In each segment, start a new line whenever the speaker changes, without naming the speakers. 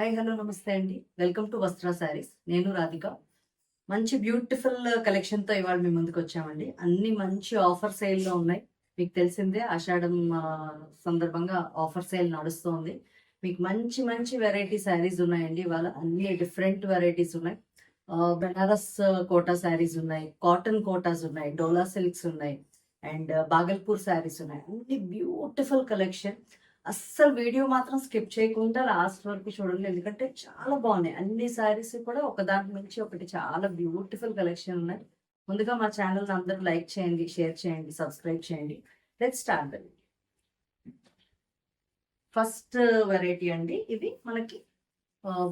Hi hello నమస్తే అండి. Welcome to వస్త్ర శారీస్. నేను రాధిక. మంచి బ్యూటిఫుల్ కలెక్షన్‌తో ఇవాళ మీ ముందుకొచ్చామండి. అన్నీ మంచి ఆఫర్ సేల్‌లో ఉన్నాయి. మీకు తెలిసిందే ఆషాఢం సందర్భంగా ఆఫర్ సేల్ నడుస్తోంది. మీకు మంచి మంచి వెరైటీ శారీస్ ఉన్నాయండి ఇవాళ. అన్నీ డిఫరెంట్ వెరైటీస్ ఉన్నాయి. బెనారస్ కోటా శారీస్ ఉన్నాయి. కాటన్ కోటాస్ ఉన్నాయి. డోలా సిల్క్స్ ఉన్నాయి. అండ్ బాగల్పూర్ శారీస్ ఉన్నాయి. అన్ని బ్యూటిఫుల్ కలెక్షన్. అస్సలు వీడియో మాత్రం స్కిప్ చేయకుండా లాస్ట్ వరకు చూడండి. ఎందుకంటే చాలా బాగున్నాయి. అన్ని శారీస్ కూడా ఒకదాని మించి ఒకటి చాలా బ్యూటిఫుల్ కలెక్షన్ ఉన్నాయి. ముందుగా మా ఛానల్ అందరూ లైక్ చేయండి, షేర్ చేయండి, సబ్స్క్రైబ్ చేయండి. Let's start. ఫస్ట్ వెరైటీ అండి. ఇది మనకి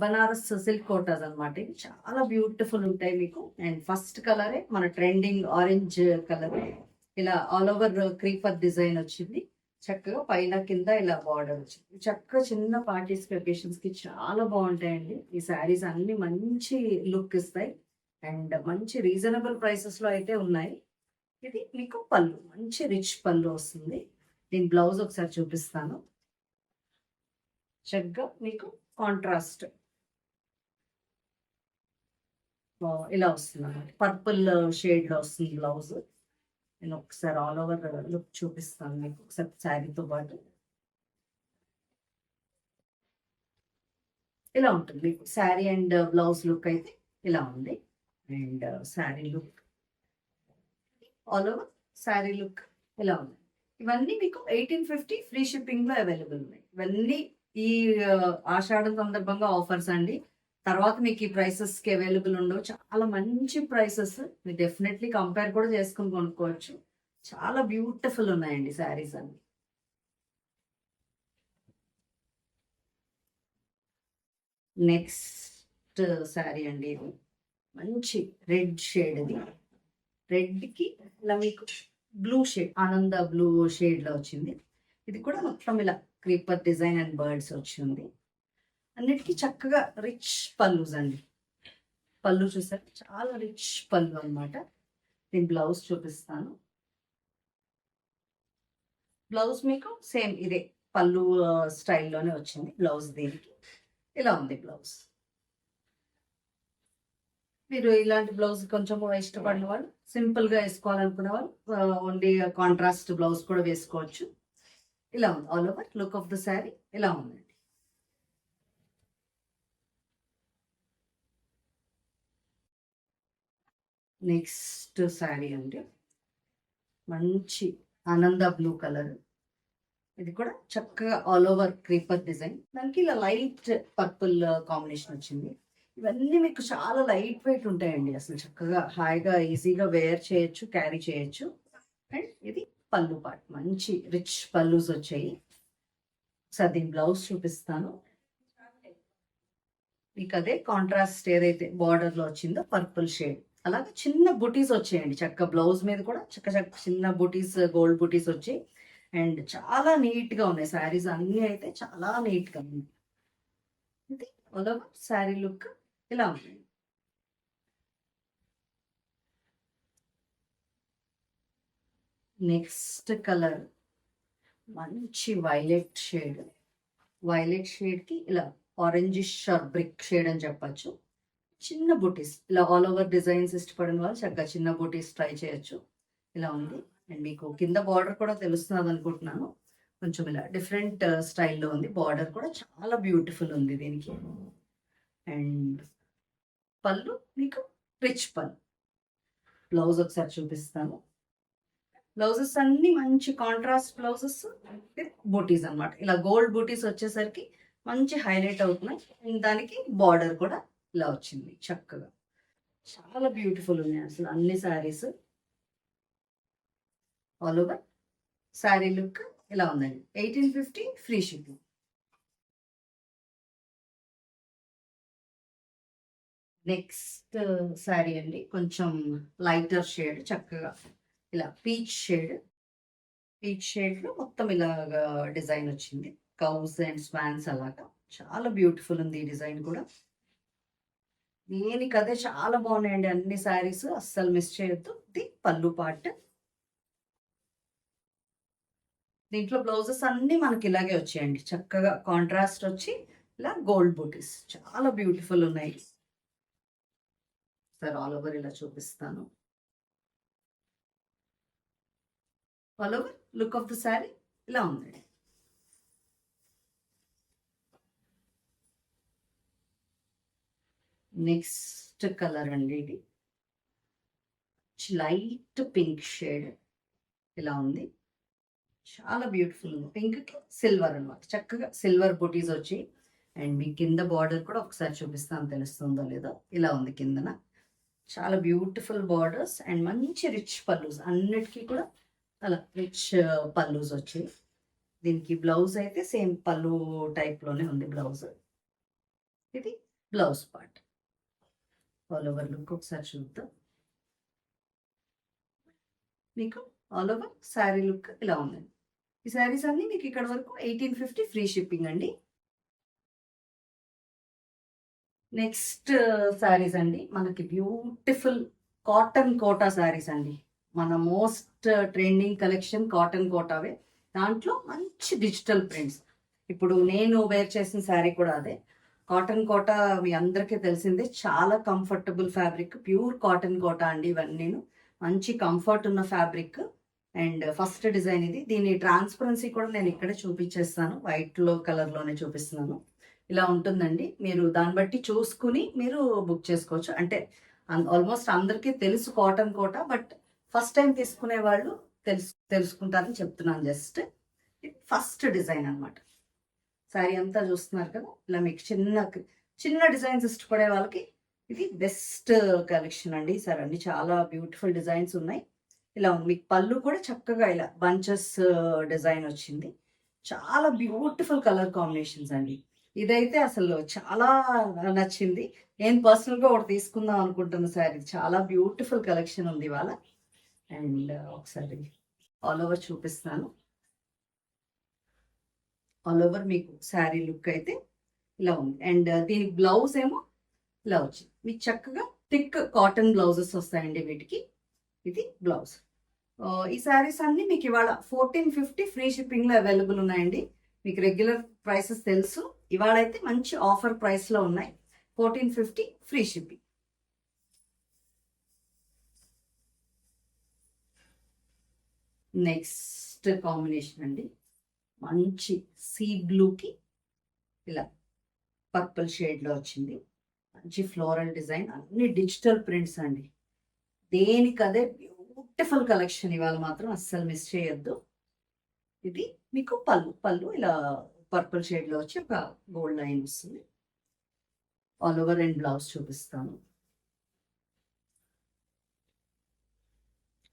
బనారస్ సిల్క్ కోటాస్ అనమాట. ఇవి చాలా బ్యూటిఫుల్ ఉంటాయి మీకు. అండ్ ఫస్ట్ కలరే మన ట్రెండింగ్ ఆరెంజ్ కలర్. ఇలా ఆల్ ఓవర్ క్రీపర్ డిజైన్ వచ్చింది. చక్కగా పైన కింద ఇలా బార్డర్ వచ్చింది. చక్కగా చిన్న పార్టీస్ అకేషన్స్ కి చాలా బాగుంటాయండి. ఈ శారీస్ అన్ని మంచి లుక్ ఇస్తాయి అండ్ మంచి రీజనబుల్ ప్రైసెస్ లో అయితే ఉన్నాయి. ఇది మీకు పళ్ళు, మంచి రిచ్ పళ్ళు వస్తుంది. దీని బ్లౌజ్ ఒకసారి చూపిస్తాను. చక్కగా మీకు కాంట్రాస్ట్ ఇలా వస్తుంది అన్నమాట. పర్పుల్ షేడ్ లో వస్తుంది బ్లౌజ్. నేను ఒకసారి ఆల్ ఓవర్ లుక్ చూపిస్తాను మీకు ఒకసారి శారీతో పాటు. ఇలా ఉంటుంది మీకు శారీ అండ్ బ్లౌజ్ లుక్ అయితే ఇలా ఉంది. And sari look all over sari look ఇలా ఉంది. ఇవన్నీ మీకు 1850 ఫ్రీ షిప్పింగ్ లో అవైలబుల్ ఉన్నాయి. ఇవన్నీ ఈ ఆషాఢం సందర్భంగా ఆఫర్స్ అండి. తర్వాత మీకు ఈ ప్రైసెస్ కి అవైలబుల్ ఉండవు. చాలా మంచి ప్రైసెస్. మీరు డెఫినెట్లీ కంపేర్ కూడా చేసుకుని కొనుక్కోవచ్చు. చాలా బ్యూటిఫుల్ ఉన్నాయండి శారీస్ అన్ని. నెక్స్ట్ శారీ అండి. ఇది మంచి రెడ్ షేడ్. ఇది రెడ్ కి ఇలా మీకు బ్లూ షేడ్, ఆనంద బ్లూ షేడ్ లో వచ్చింది. ఇది కూడా మొత్తం ఇలా క్రీపర్ డిజైన్ అండ్ బర్డ్స్ వచ్చింది. అన్నిటికీ చక్కగా రిచ్ పల్లూస్ అండి. పళ్ళు చూసారు, చాలా రిచ్ పళ్ళు అనమాట. దీని బ్లౌజ్ చూపిస్తాను. బ్లౌజ్ మీకు సేమ్ ఇదే పళ్ళు స్టైల్లోనే వచ్చింది బ్లౌజ్. దీనికి ఇలా ఉంది బ్లౌజ్. మీరు ఇలాంటి బ్లౌజ్ కొంచెం ఇష్టపడిన వాళ్ళు, సింపుల్ గా వేసుకోవాలనుకునే వాళ్ళు ఓన్లీ కాంట్రాస్ట్ బ్లౌజ్ కూడా వేసుకోవచ్చు. ఇలా ఉంది all over look of the sari. ఇలా ఉందండి. నెక్స్ట్ శారీ అండి. మంచి ఆనంద బ్లూ కలర్. ఇది కూడా చక్కగా ఆల్ ఓవర్ క్రీపర్ డిజైన్. దానికి ఇలా లైట్ పర్పుల్ కాంబినేషన్ వచ్చింది. ఇవన్నీ మీకు చాలా లైట్ వెయిట్ ఉంటాయండి. అసలు చక్కగా హాయిగా ఈజీగా వేర్ చేయొచ్చు, క్యారీ చేయొచ్చు. అండ్ ఇది పళ్ళు పార్ట్, మంచి రిచ్ పళ్ళుస్ వచ్చాయి. సార్ దీని బ్లౌజ్ చూపిస్తాను మీకు. అదే కాంట్రాస్ట్ ఏదైతే బార్డర్ లో వచ్చిందో పర్పుల్ షేడ్, అలాగే చిన్న బుటీస్ వచ్చాయండి. చక్క బ్లౌజ్ మీద కూడా చక్క చిన్న బుటీస్, గోల్డ్ బుటీస్ వచ్చాయి. అండ్ చాలా నీట్ గా ఉన్నాయి శారీస్ అన్ని. అయితే చాలా నీట్ గా ఉంది. ఇది శారీ లుక్ ఇలా ఉంది. నెక్స్ట్ కలర్ మంచి వైలెట్ షేడ్. వైలెట్ షేడ్ కి ఇలా ఆరెంజిష్ బ్రిక్ షేడ్ అని చెప్పచ్చు. చిన్న బుటీస్ ఇలా ఆల్ ఓవర్ డిజైన్స్ ఇష్టపడిన వాళ్ళు చక్కగా చిన్న బుటీస్ ట్రై చేయొచ్చు. ఇలా ఉంది. అండ్ మీకు కింద బార్డర్ కూడా తెలుస్తున్నది అనుకుంటున్నాను. కొంచెం ఇలా డిఫరెంట్ స్టైల్లో ఉంది. బార్డర్ కూడా చాలా బ్యూటిఫుల్ ఉంది దీనికి. అండ్ పళ్ళు మీకు రిచ్ పళ్ళు. బ్లౌజ్ ఒకసారి చూపిస్తాను. బ్లౌజెస్ అన్ని మంచి కాంట్రాస్ట్ బ్లౌజెస్ విత్ బూటీస్ అనమాట. ఇలా గోల్డ్ బూటీస్ వచ్చేసరికి మంచి హైలైట్ అవుతున్నాయి. దానికి బార్డర్ కూడా ఇలా వచ్చింది చక్కగా. చాలా బ్యూటిఫుల్ ఉన్నాయి అసలు అన్ని saris. All over sari look ఇలా ఉందండి. 1850 ఫ్రీ షిప్పింగ్. నెక్స్ట్ శారీ అండి. కొంచెం లైటర్ షేడ్, చక్కగా ఇలా పీచ్ షేడ్. పీచ్ షేడ్ లో మొత్తం ఇలాగా డిజైన్ వచ్చింది. కౌస్ అండ్ స్వాన్స్ అలాగా. చాలా బ్యూటిఫుల్ ఉంది ఈ డిజైన్ కూడా. దీనికి అదే చాలా బాగున్నాయండి అన్ని శారీస్, అస్సలు మిస్ చేయొద్దు. ఇది పళ్ళు పార్ట్. దీంట్లో బ్లౌజెస్ అన్ని మనకి ఇలాగే వచ్చాయండి. చక్కగా కాంట్రాస్ట్ వచ్చి ఇలా గోల్డ్ బూటీస్ చాలా బ్యూటిఫుల్ ఉన్నాయి. సార్ ఆల్ ఓవర్ ఇలా చూపిస్తాను. All over look of the sari ఇలా ఉందండి. నెక్స్ట్ కలర్ అండి, ఇది లైట్ పింక్ షేడ్ ఇలా ఉంది. చాలా బ్యూటిఫుల్ ఉంది. పింక్కి సిల్వర్ అనమాట, చక్కగా సిల్వర్ బుటీస్ వచ్చి. అండ్ మీ కింద బార్డర్ కూడా ఒకసారి చూపిస్తాను, తెలుస్తుందో లేదో. ఇలా ఉంది కిందన, చాలా బ్యూటిఫుల్ బార్డర్స్ అండ్ మంచి రిచ్ పల్లూస్. అన్నిటికీ కూడా అలా రిచ్ పల్లూస్ వచ్చాయి. దీనికి బ్లౌజ్ అయితే సేమ్ పళ్ళు టైప్లోనే ఉంది బ్లౌజ్. ఇది blouse part. All over look ఒకసారి చూద్దాం. మీకు ఆల్ ఓవర్ శారీ లుక్ ఇలా ఉందండి. ఈ శారీస్ అన్ని మీకు ఇక్కడ వరకు 1850 ఫ్రీ షిప్పింగ్ అండి. నెక్స్ట్ శారీస్ అండి, మనకి బ్యూటిఫుల్ కాటన్ కోటా శారీస్ అండి. మన మోస్ట్ ట్రెండింగ్ కలెక్షన్ కాటన్ కోటావే. దాంట్లో మంచి డిజిటల్ ప్రింట్స్. ఇప్పుడు నేను వేర్ చేసిన శారీ కూడా అదే. కాటన్ కోటా మీ అందరికీ తెలిసిందే, చాలా comfortable fabric. Pure cotton Kota అండి ఇవన్నీ. మంచి కంఫర్ట్ ఉన్న ఫ్యాబ్రిక్. అండ్ ఫస్ట్ డిజైన్ ఇది. దీని ట్రాన్స్పరెన్సీ కూడా నేను ఇక్కడే చూపించేస్తాను, వైట్లో కలర్లోనే చూపిస్తున్నాను. ఇలా ఉంటుందండి. మీరు దాన్ని బట్టి చూసుకుని మీరు బుక్ చేసుకోవచ్చు. అంటే ఆల్మోస్ట్ అందరికీ తెలుసు cotton Kota, but first time తీసుకునే వాళ్ళు తెలుసుకుంటారని చెప్తున్నాను. జస్ట్ ఫస్ట్ డిజైన్ అనమాట. శారీ అంతా చూస్తున్నారు కదా, ఇలా మీకు చిన్న డిజైన్స్ ఇష్టపడే వాళ్ళకి ఇది బెస్ట్ కలెక్షన్ అండి. సార్ అన్ని చాలా బ్యూటిఫుల్ డిజైన్స్ ఉన్నాయి. ఇలా ఉంది. మీకు పళ్ళు కూడా చక్కగా ఇలా బంచెస్ డిజైన్ వచ్చింది. చాలా బ్యూటిఫుల్ కలర్ కాంబినేషన్స్ అండి. ఇదైతే అసలు చాలా నచ్చింది. నేను పర్సనల్గా ఒకటి తీసుకుందాం అనుకుంటున్న శారీ. చాలా బ్యూటిఫుల్ కలెక్షన్ ఉంది ఇవాళ. అండ్ ఒకసారి ఆల్ ఓవర్ చూపిస్తాను. ఆల్ ఓవర్ మీకు శారీ లుక్ అయితే ఇలా ఉంది. అండ్ దీని బ్లౌజ్ ఏమో ఇలా వచ్చింది. మీకు చక్కగా థిక్ కాటన్ బ్లౌజెస్ వస్తాయండి వీటికి. ఇది బ్లౌజ్. ఈ శారీస్ అన్ని మీకు ఇవాళ 1450 ఫ్రీ షిప్పింగ్లో అవైలబుల్ ఉన్నాయండి. మీకు రెగ్యులర్ ప్రైసెస్ తెలుసు, ఇవాళ అయితే మంచి ఆఫర్ ప్రైస్లో ఉన్నాయి. 1450 ఫ్రీ షిప్పింగ్. నెక్స్ట్ కాంబినేషన్ అండి, మంచి సీ బ్లూకి ఇలా పర్పుల్ షేడ్లో వచ్చింది. మంచి ఫ్లోరల్ డిజైన్, అన్ని డిజిటల్ ప్రింట్స్ అండి. దేనికదే బ్యూటిఫుల్ కలెక్షన్ ఇవాళ మాత్రం అస్సలు మిస్ చేయొద్దు. ఇది మీకు పళ్ళు ఇలా పర్పుల్ షేడ్లో వచ్చి ఒక గోల్డ్ లైన్ వస్తుంది. ఆల్ ఓవర్ అండ్ బ్లౌజ్ చూపిస్తాను.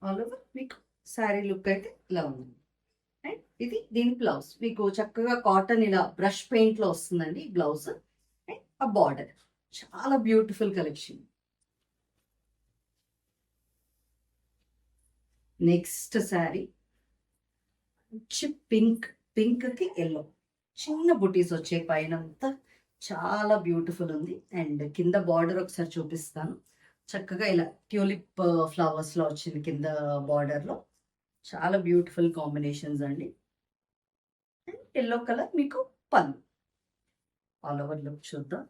ఆల్ ఓవర్ మీకు శారీ లుక్ అయితే ఇలా ఉంది. అండ్ ఇది దీని బ్లౌజ్ మీకు చక్కగా కాటన్ ఇలా బ్రష్ పెయింట్లో వస్తుందండి బ్లౌజ్. అండ్ ఆ బార్డర్ చాలా బ్యూటిఫుల్ కలెక్షన్. నెక్స్ట్ శారీ మంచి పింక్కి ఎల్లో చిన్న బుటీస్ వచ్చే పైన అంతా చాలా బ్యూటిఫుల్ ఉంది. అండ్ కింద బార్డర్ ఒకసారి చూపిస్తాను. చక్కగా ఇలా ట్యూలిప్ ఫ్లవర్స్లో వచ్చింది కింద బార్డర్లో. చాలా బ్యూటిఫుల్ కాంబినేషన్స్ అండి. అండ్ ఎల్లో కలర్ మీకు పళ్ళు. ఆల్ ఓవర్ లుక్ చూద్దాం.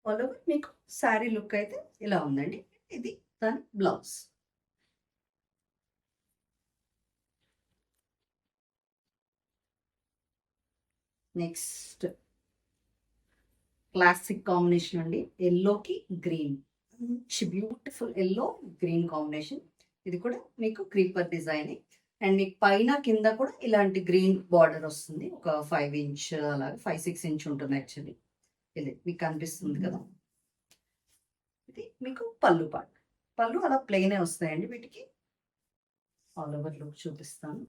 ఆల్ ఓవర్ మీకు శారీ లుక్ అయితే ఇలా ఉందండి. ఇది దాని బ్లౌజ్. నెక్స్ట్ క్లాసిక్ కాంబినేషన్ అండి, ఎల్లోకి గ్రీన్. మంచి బ్యూటిఫుల్ ఎల్లో గ్రీన్ కాంబినేషన్. ఇది కూడా మీకు క్రీపర్ డిజైన్. అండ్ మీకు పైన కింద కూడా ఇలాంటి గ్రీన్ బార్డర్ వస్తుంది. ఒక 5 ఇంచ్ అలాగే 5-6 ఇంచ్ ఉంటుంది యాక్చువల్లీ. ఇది మీకు కనిపిస్తుంది కదా. ఇది మీకు పళ్ళు పార్ట్. పళ్ళు అలా ప్లెయినే వస్తాయండి వీటికి. ఆల్ ఓవర్ లుక్ చూపిస్తాను.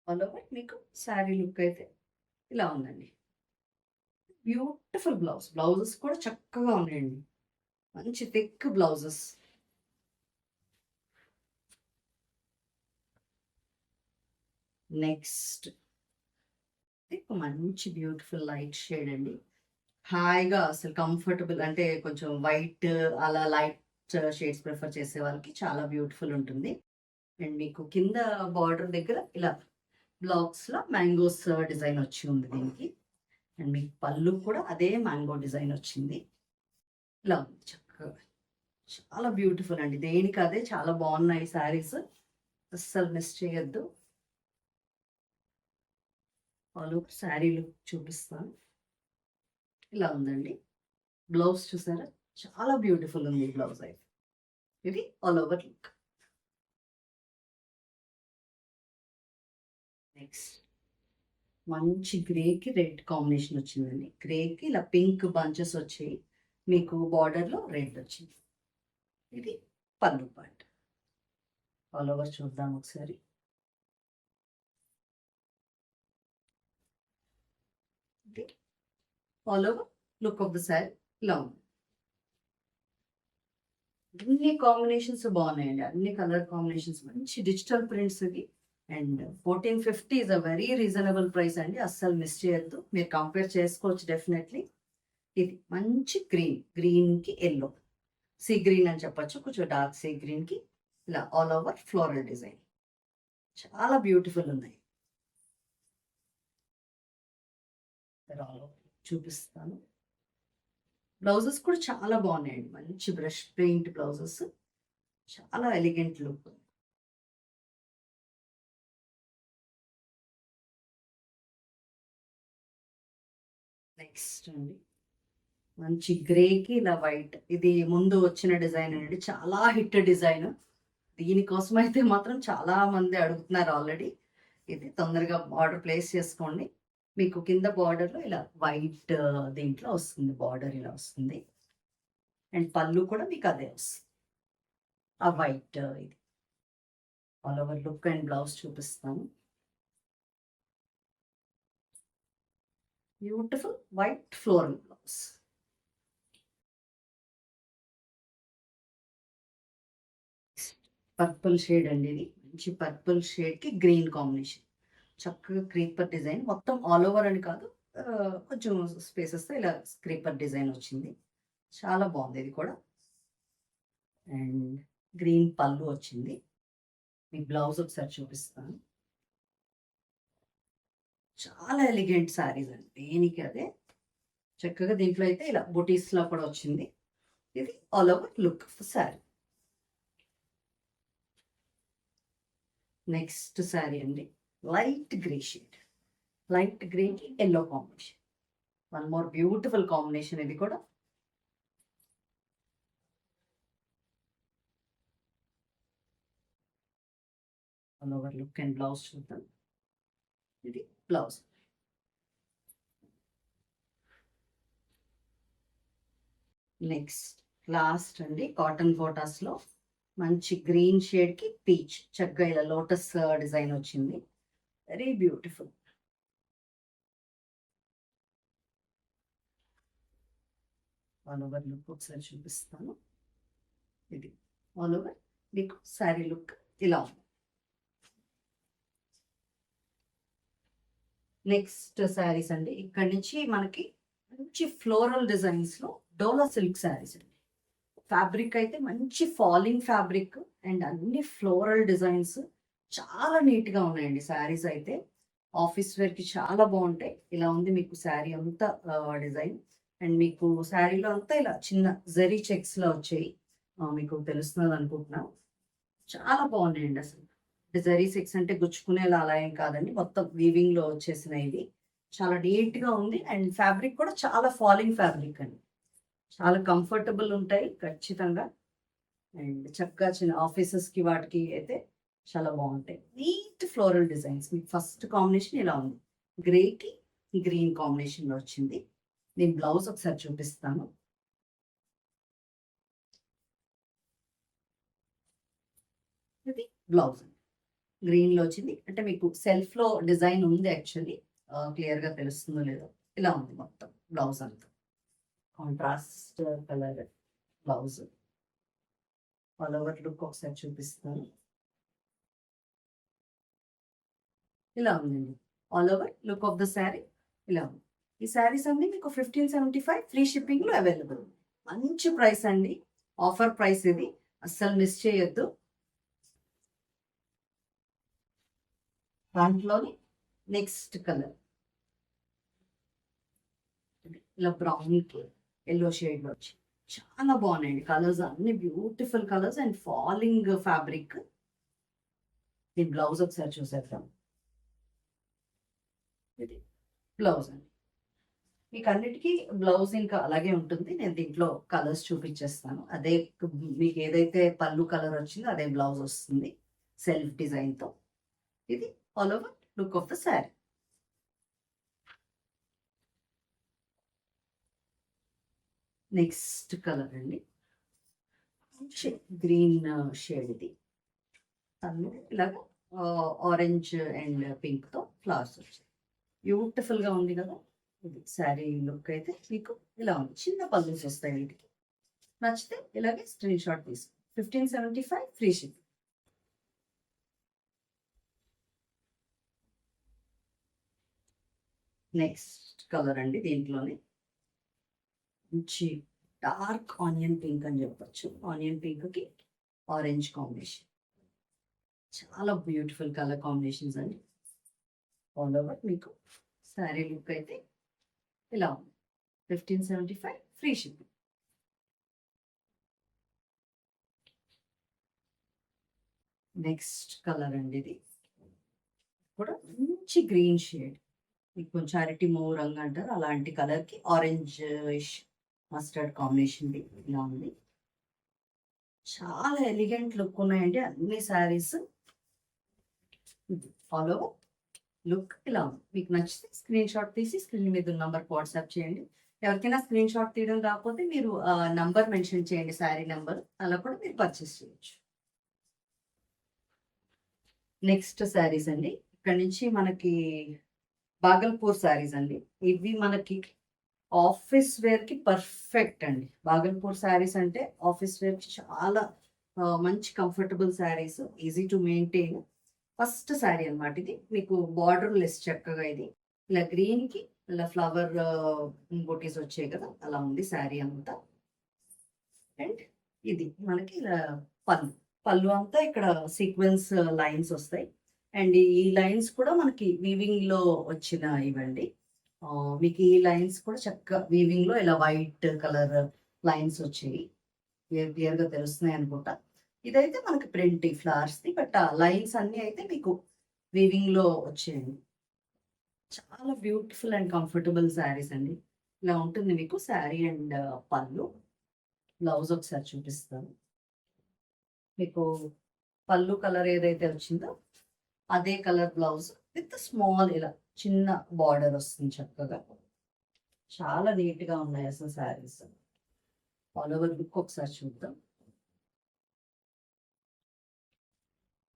ఆల్ ఓవర్ మీకు శారీ లుక్ అయితే ఇలా ఉందండి. బ్యూటిఫుల్ బ్లౌజెస్ కూడా చక్కగా ఉన్నాయండి. మంచి థిక్ బ్లౌజెస్. నెక్స్ట్ మంచి బ్యూటిఫుల్ లైట్ షేడ్ అండి. హాయిగా అసలు కంఫర్టబుల్, అంటే కొంచెం వైట్ అలా లైట్ షేడ్స్ ప్రిఫర్ చేసే వాళ్ళకి చాలా బ్యూటిఫుల్ ఉంటుంది. అండ్ మీకు కింద బార్డర్ దగ్గర ఇలా బ్లాక్స్లో మ్యాంగోస్ డిజైన్ వచ్చి ఉంది దీనికి. అండ్ మీకు పళ్ళు కూడా అదే మ్యాంగో డిజైన్ వచ్చింది. ఇలా ఉంది చక్కగా, చాలా బ్యూటిఫుల్ అండి. దేనికి అదే చాలా బాగున్నాయి శారీస్, అస్సలు మిస్ చేయొద్దు. ఆల్ ఓవర్ శారీ లుక్ చూపిస్తాను. ఇలా ఉందండి. బ్లౌజ్ చూసారా, చాలా బ్యూటిఫుల్ ఉంది బ్లౌజ్ అయితే. ఇది ఆల్ ఓవర్ లుక్. నెక్స్ట్ మంచి గ్రేకి రెడ్ కాంబినేషన్ వచ్చిందండి. గ్రేకి ఇలా పింక్ బంచెస్ వచ్చాయి, మీకు బార్డర్లో రెడ్ వచ్చింది. ఇది పళ్ళు పార్ట్. ఆల్ ఓవర్ చూద్దాం ఒకసారి. ఇది all over look of the sari ఇలా ఉంది. అన్ని కాంబినేషన్స్ బాగున్నాయండి, అన్ని కలర్ కాంబినేషన్స్, మంచి డిజిటల్ ప్రింట్స్ ఇవి. And 1450 is a very reasonable price అండి, అస్సలు మిస్ చేయొద్దు. మీరు కంపేర్ చేసుకోవచ్చు డెఫినెట్లీ. ఇది మంచి గ్రీన్కి ఎల్లో, సీ గ్రీన్ అని చెప్పచ్చు, కొంచెం డార్క్ సీ గ్రీన్కి ఇలా ఆల్ ఓవర్ ఫ్లోరల్ డిజైన్, చాలా బ్యూటిఫుల్ ఉన్నాయి. చూపిస్తాను. బ్లౌజెస్ కూడా చాలా బాగున్నాయండి, మంచి బ్రష్ పెయింట్ బ్లౌజెస్, చాలా ఎలిగెంట్ లుక్. నెక్స్ట్ అండి మంచి గ్రేకి ఇలా వైట్, ఇది ముందు వచ్చిన డిజైన్ అండి, చాలా హిట్ డిజైన్. దీనికోసం అయితే మాత్రం చాలా మంది అడుగుతున్నారు ఆల్రెడీ. ఇది తొందరగా ఆర్డర్ ప్లేస్ చేసుకోండి. మీకు కింద బార్డర్లో ఇలా వైట్ దీంట్లో వస్తుంది, బార్డర్ ఇలా వస్తుంది. అండ్ పళ్ళు కూడా మీకు అదే వస్తుంది, ఆ వైట్. ఇది all over look and blouse చూపిస్తాను. Beautiful white floral blouse. Purple shade అండి, ఇది మంచి పర్పుల్ షేడ్కి గ్రీన్ కాంబినేషన్, చక్కగా క్రీపర్ డిజైన్ మొత్తం ఆల్ ఓవర్ అని కాదు, కొంచెం స్పేసెస్తో ఇలా క్రీపర్ డిజైన్ వచ్చింది, చాలా బాగుంది ఇది కూడా. అండ్ గ్రీన్ పళ్ళు వచ్చింది. మీ బ్లౌజ్ ఒకసారి చూపిస్తాను. చాలా ఎలిగెంట్ శారీస్ అండి, దేనికి అదే. చక్కగా దీంట్లో అయితే ఇలా బుటీస్లో కూడా వచ్చింది. ఇది all over look of sari. Next sari అండి లైట్ గ్రే షేడ్, లైట్ గ్రేకి yellow combination, one more beautiful combination ఇది కూడా. All over look and blouse చూద్దాం. ఇది బ్లౌజ్. నెక్స్ట్ లాస్ట్ అండి కాటన్ కోటాస్లో మంచి గ్రీన్ షేడ్కి పీచ్, చక్కగా ఇలా లోటస్ డిజైన్ వచ్చింది, very beautiful. All over look ఒకసారి చూపిస్తాను. ఇది ఆల్ ఓవర్ మీకు శారీ లుక్ ఇలా ఉంది. నెక్స్ట్ శారీస్ అండి, ఇక్కడ నుంచి మనకి మంచి ఫ్లోరల్ డిజైన్స్లో డోలా సిల్క్ శారీస్ అండి. ఫ్యాబ్రిక్ అయితే మంచి ఫాలింగ్ ఫ్యాబ్రిక్ అండ్ అన్ని ఫ్లోరల్ డిజైన్స్, చాలా నీట్గా ఉన్నాయండి శారీస్ అయితే. ఆఫీస్ వేర్కి చాలా బాగుంటాయి. ఇలా ఉంది మీకు శారీ అంతా డిజైన్. అండ్ మీకు శారీలో అంతా ఇలా చిన్న జరీ చెక్స్లో వచ్చాయి, మీకు తెలుస్తున్నది అనుకుంటున్నా. చాలా బాగున్నాయండి అసలు. జరీ చెక్స్ అంటే గుచ్చుకునేలా అలా ఏం కాదండి, మొత్తం వీవింగ్లో వచ్చేసినాయి. ఇది చాలా నీట్గా ఉంది. అండ్ ఫ్యాబ్రిక్ కూడా చాలా ఫాలింగ్ ఫ్యాబ్రిక్ అండి, చాలా కంఫర్టబుల్ ఉంటాయి ఖచ్చితంగా. అండ్ చక్కగా చిన్న ఆఫీసెస్కి వాటికి అయితే చాలా బాగుంటాయి. Neat floral designs. మీకు ఫస్ట్ కాంబినేషన్ ఇలా ఉంది, గ్రేకి గ్రీన్ కాంబినేషన్లో వచ్చింది. నేను బ్లౌజ్ ఒకసారి చూపిస్తాను. ఇది బ్లౌజ్ గ్రీన్లో వచ్చింది, అంటే మీకు సెల్ఫ్లో డిజైన్ ఉంది యాక్చువల్లీ, క్లియర్గా తెలుస్తుందో లేదో. ఇలా ఉంది మొత్తం బ్లౌజ్ అంతా, contrast colour blouse. All over look ఒకసారి చూపిస్తాను. ఇలా ఉందండి all over look of the sari ఇలా ఉంది. ఈ శారీస్ అన్ని మీకు 1575 ఫ్రీ షిప్పింగ్లో అవైలబుల్. మంచి ప్రైస్ అండి, ఆఫర్ ప్రైస్ ఇది, అస్సలు మిస్ చేయొద్దు. దాంట్లోని నెక్స్ట్ కలర్ ఇలా బ్రౌన్కి ఎల్లో షేడ్లో వచ్చి చాలా బాగున్నాయండి కలర్స్, అన్ని beautiful colours and falling fabric. దీని బ్లౌజ్ ఒకసారి చూసేద్దాం. ఇది బ్లౌజ్ అండి. మీకు అన్నిటికీ బ్లౌజ్ ఇంకా అలాగే ఉంటుంది. నేను దీంట్లో కలర్స్ చూపించేస్తాను. అదే మీకు ఏదైతే పళ్ళు కలర్ వచ్చిందో అదే బ్లౌజ్ వస్తుంది సెల్ఫ్ డిజైన్తో. ఇది all over look of the sari. Next colour అండి, గ్రీన్ షేడ్. ఇది ఇలాగ ఆరెంజ్ అండ్ పింక్తో ఫ్లవర్స్ వచ్చాయి. బ్యూటిఫుల్గా ఉంది కదా. ఇది శారీ లుక్ అయితే మీకు ఇలా ఉంది. చిన్న పల్లూస్ వస్తాయి వీటికి. నచ్చితే ఇలాగే స్క్రీన్ షాట్ తీసుకో. 1575 ఫ్రీ షిప్. నెక్స్ట్ కలర్ అండి, దీంట్లోనే మంచి డార్క్ ఆనియన్ పింక్ అని చెప్పచ్చు. ఆనియన్ పింక్కి ఆరెంజ్ కాంబినేషన్. చాలా బ్యూటిఫుల్ కలర్ కాంబినేషన్స్ అండి. ఆల్ ఓవర్ మీకు శారీ లుక్ అయితే ఇలా ఉంది. 1575 ఫ్రీ షిప్పింగ్. నెక్స్ట్ కలర్ అండి, ఇది కూడా మంచి గ్రీన్ షేడ్. మీకు కొంచెం అరటి మూవ్ రంగు అంటారు అలాంటి కలర్కి ఆరెంజ్ మస్టర్డ్ కాంబినేషన్ ఇలా ఉంది. చాలా ఎలిగెంట్ లుక్ ఉన్నాయండి అన్ని శారీస్. ఫాలో లుక్ ఇలా ఉంది. మీకు నచ్చితే స్క్రీన్ షాట్ తీసి స్క్రీన్ మీద నంబర్కి వాట్సాప్ చేయండి. ఎవరికైనా స్క్రీన్ షాట్ తీయడం కాకపోతే మీరు నంబర్ మెన్షన్ చేయండి, శారీ నెంబర్, అలా కూడా మీరు పర్చేస్ చేయొచ్చు. నెక్స్ట్ శారీస్ అండి, ఇక్కడ నుంచి మనకి బాగల్పూర్ శారీస్ అండి. ఇవి మనకి ఆఫీస్ వేర్కి పర్ఫెక్ట్ అండి. బాగల్పూర్ శారీస్ అంటే ఆఫీస్ వేర్కి చాలా మంచి comfortable saris, easy to maintain. First sari అనమాట ఇది. మీకు బార్డర్ లెస్ చక్కగా ఇది ఇలా గ్రీన్కి ఇలా ఫ్లవర్ బొటీస్ వచ్చాయి కదా, అలా ఉంది శారీ అంతా. అండ్ ఇది మనకి ఇలా పళ్ళు. పళ్ళు అంతా ఇక్కడ సీక్వెన్స్ లైన్స్ వస్తాయి. అండ్ ఈ లైన్స్ కూడా మనకి వీవింగ్ లో వచ్చిన ఇవండి. మీకు ఈ లైన్స్ కూడా చక్కగా వీవింగ్ లో ఇలా వైట్ కలర్ లైన్స్ వచ్చాయి, క్లియర్ గా తెలుస్తున్నాయి అనుకుంటా. ఇదైతే మనకి ప్రింట్ ఫ్లవర్స్ ది, బట్ ఆ లైన్స్ అన్ని అయితే మీకు వీవింగ్ లో వచ్చాయండి. చాలా బ్యూటిఫుల్ అండ్ కంఫర్టబుల్ శారీస్ అండి. ఇలా ఉంటుంది మీకు శారీ అండ్ పళ్ళు. బ్లౌజ్ ఒకసారి చూపిస్తాను. మీకు పళ్ళు కలర్ ఏదైతే వచ్చిందో అదే కలర్ బ్లౌజ్ విత్ స్మాల్ ఇలా చిన్న బార్డర్ వస్తుంది చక్కగా. చాలా నీట్గా ఉన్నాయి అసలు శారీస్. ఆల్ ఓవర్ లుక్ ఒకసారి చూద్దాం.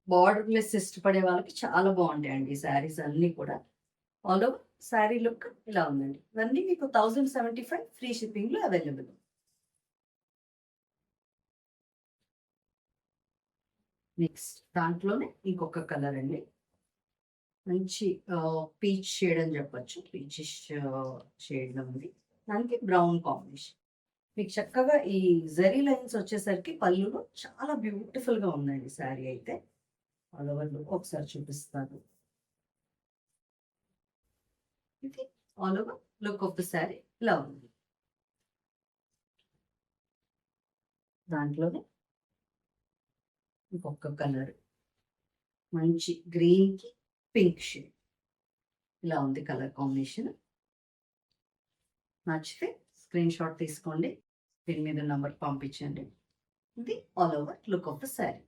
బార్డర్ లెస్ ఇష్టపడే వాళ్ళకి చాలా బాగుంటాయండి ఈ శారీస్ అన్నీ కూడా. ఆల్ ఓవర్ శారీ లుక్ ఇలా ఉందండి. ఇవన్నీ మీకు 1075 ఫ్రీ షిప్పింగ్లో అవైలబుల్. నెక్స్ట్ దాంట్లోనే ఇంకొక కలర్ అండి, మంచి పీచ్ షేడ్ అని చెప్పచ్చు. పీచిష్ షేడ్లో ఉంది. దానికి బ్రౌన్ కాంబినేషన్. మీకు చక్కగా ఈ జరీ లైన్స్ వచ్చేసరికి పళ్ళులో చాలా బ్యూటిఫుల్గా ఉందండి శారీ అయితే. ఆల్ ఓవర్ లుక్ ఒకసారి చూపిస్తాను. ఇది all over look of the sari ఇలా ఉంది. దాంట్లోనే ఇంకొక కలర్ మంచి గ్రీన్కి పింక్ షేడ్ ఇలా ఉంది కలర్ కాంబినేషన్. నచ్చితే స్క్రీన్ షాట్ తీసుకోండి, దీని మీద నంబర్ పంపించండి. ఇది all over look of the sari.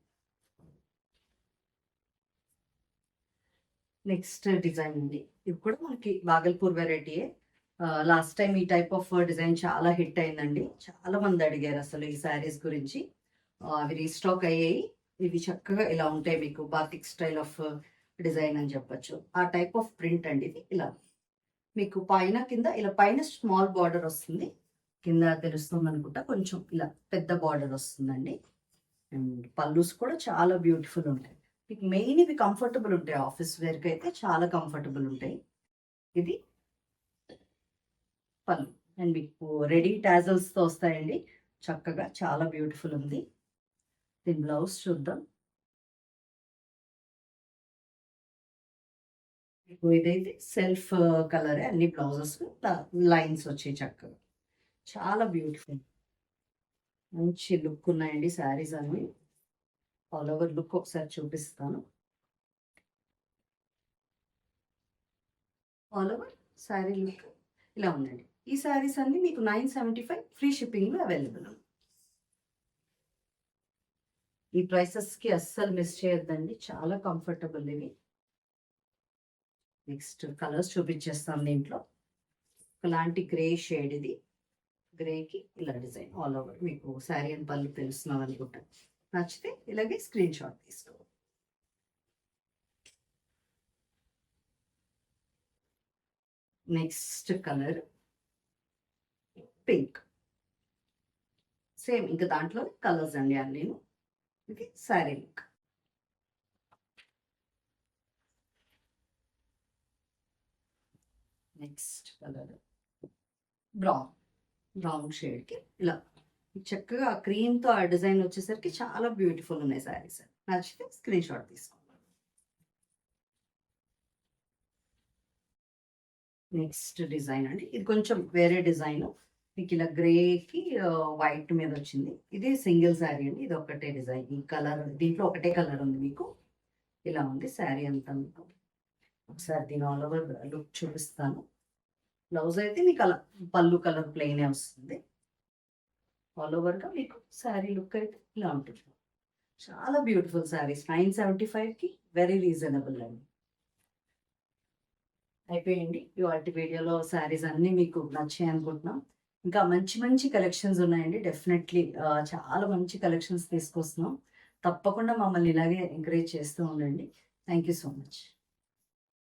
Next design ఉంది. ఇది కూడా మనకి బాగల్పూర్ వెరైటీయే. లాస్ట్ టైం ఈ టైప్ ఆఫ్ డిజైన్ చాలా హిట్ అయిందండి. చాలా మంది అడిగారు అసలు ఈ శారీస్ గురించి. అవి రీస్టాక్ అయ్యాయి. ఇవి చక్కగా ఇలా ఉంటాయి మీకు బాతిక్ స్టైల్ ఆఫ్ డిజైన్ అని చెప్పచ్చు. ఆ టైప్ ఆఫ్ ప్రింట్ అండి ఇది. ఇలా మీకు పైన కింద ఇలా పైన స్మాల్ బార్డర్ వస్తుంది, కింద తెలుస్తుంది అనుకుంటా కొంచెం ఇలా పెద్ద బార్డర్ వస్తుందండి. అండ్ పల్లూస్ కూడా చాలా బ్యూటిఫుల్ ఉంటాయి. మీకు మెయిన్ ఇవి కంఫర్టబుల్ ఉంటాయి, ఆఫీస్ వేర్కి అయితే చాలా కంఫర్టబుల్ ఉంటాయి. ఇది పళ్ళు అండ్ మీకు రెడీ టాజల్స్తో వస్తాయండి. చక్కగా చాలా బ్యూటిఫుల్ ఉంది. దీని బ్లౌజ్ చూద్దాం. ఇదైతే సెల్ఫ్ కలరే అన్ని బ్లౌజెస్ లైన్స్ వచ్చాయి చక్కగా. చాలా బ్యూటిఫుల్. మంచి లుక్ ఉన్నాయండి శారీస్ అన్ని. ఆల్ ఓవర్ లుక్ ఒకసారి చూపిస్తాను. ఆల్ ఓవర్ శారీ లుక్ ఇలా ఉందండి. ఈ శారీస్ అన్ని మీకు 975 ఫ్రీ షిప్పింగ్లో అవైలబుల్. ఈ ప్రైసెస్కి అస్సలు మిస్ చేయొద్దండి. చాలా కంఫర్టబుల్ ఇవి. నెక్స్ట్ కలర్స్ చూపించేస్తాను దీంట్లో. ఒకలాంటి గ్రే షేడ్ ఇది. గ్రేకి ఇలా డిజైన్ ఆల్ ఓవర్. మీకు శారీ అండ్ పళ్ళు తెలుస్తున్నాం అనుకుంటా. నచ్చితే ఇలాగే స్క్రీన్ షాట్ తీసుకో. Next colour pink. సేమ్ ఇంకా దాంట్లో కలర్స్ అండి అన్నీ. ఇది sari look. Next colour brown షేడ్కి ఇలా చక్కగా క్రీమ్తో ఆ డిజైన్ వచ్చేసరికి చాలా బ్యూటిఫుల్ ఉన్నాయి శారీస్. నచ్చితే స్క్రీన్ షాట్ తీసుకోండి. నెక్స్ట్ డిజైన్ అండి. ఇది కొంచెం వేరే డిజైన్. మీకు ఇలా గ్రేకి వైట్ మీద వచ్చింది. ఇది సింగిల్ శారీ అండి. ఇది ఒకటే డిజైన్. ఈ కలర్ దీంట్లో ఒకటే కలర్ ఉంది మీకు. ఇలా ఉంది శారీ అంతా మీకు. ఒకసారి దీని ఆల్ ఓవర్ లుక్ చూపిస్తాను. బ్లౌజ్ అయితే మీకు అలా పళ్ళు కలర్ ప్లెయినే వస్తుంది. ఆల్ ఓవర్గా మీకు శారీ లుక్ అయితే ఇలా ఉంటుంది. చాలా బ్యూటిఫుల్ శారీస్. 975కి వెరీ రీజనబుల్ అండి. అయిపోయింది. ఇవాళ వీడియోలో శారీస్ అన్నీ మీకు నచ్చాయి అనుకుంటున్నాం. ఇంకా మంచి మంచి కలెక్షన్స్ ఉన్నాయండి. డెఫినెట్లీ చాలా మంచి కలెక్షన్స్ తీసుకొస్తున్నాం. తప్పకుండా మమ్మల్ని ఇలాగే ఎంకరేజ్ చేస్తూ ఉండండి. Thank you so much.